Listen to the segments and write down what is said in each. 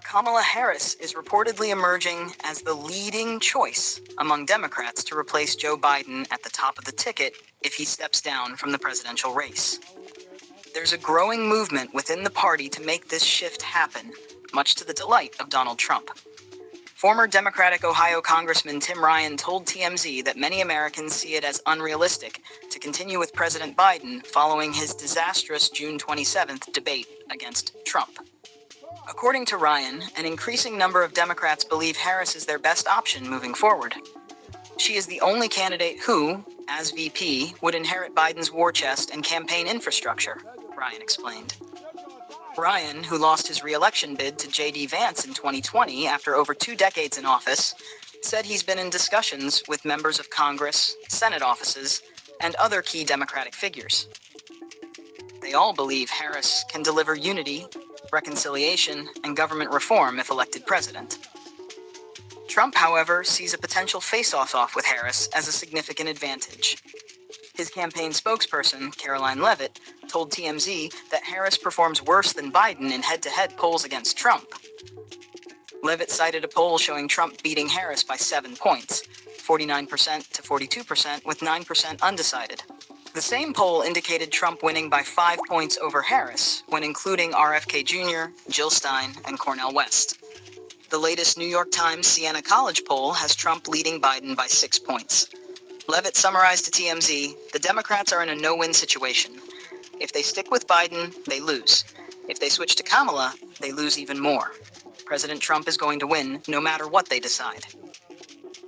Kamala Harris is reportedly emerging as the leading choice among Democrats to replace Joe Biden at the top of the ticket if he steps down from the presidential race. There's a growing movement within the party to make this shift happen, much to the delight of Donald Trump. Former Democratic Ohio Congressman Tim Ryan told TMZ that many Americans see it as unrealistic to continue with President Biden following his disastrous June 27th debate against Trump. According to Ryan, an increasing number of Democrats believe Harris is their best option moving forward. She is the only candidate who, as VP, would inherit Biden's war chest and campaign infrastructure, Ryan explained. Ryan, who lost his re-election bid to J.D. Vance in 2020 after over 2 decades in office, said he's been in discussions with members of Congress, Senate offices, and other key Democratic figures. They all believe Harris can deliver unity, reconciliation, and government reform if elected president. Trump, however, sees a potential face-off with Harris as a significant advantage. His campaign spokesperson, Caroline Leavitt, told TMZ that Harris performs worse than Biden in head-to-head polls against Trump. Leavitt cited a poll showing Trump beating Harris by 7 points, 49% to 42%, with 9% undecided. The same poll indicated Trump winning by 5 points over Harris, when including RFK Jr., Jill Stein, and Cornel West. The latest New York Times Siena College poll has Trump leading Biden by 6 points. Leavitt summarized to TMZ, the Democrats are in a no-win situation. If they stick with Biden, they lose. If they switch to Kamala, they lose even more. President Trump is going to win no matter what they decide.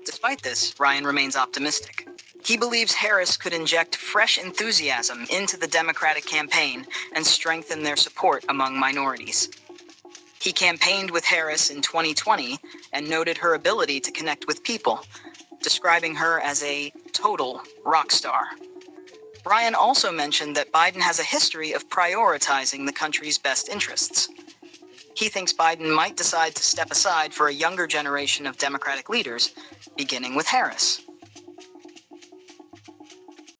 Despite this, Ryan remains optimistic. He believes Harris could inject fresh enthusiasm into the Democratic campaign and strengthen their support among minorities. He campaigned with Harris in 2020 and noted her ability to connect with people, describing her as a total rock star. Ryan also mentioned that Biden has a history of prioritizing the country's best interests. He thinks Biden might decide to step aside for a younger generation of Democratic leaders, beginning with Harris.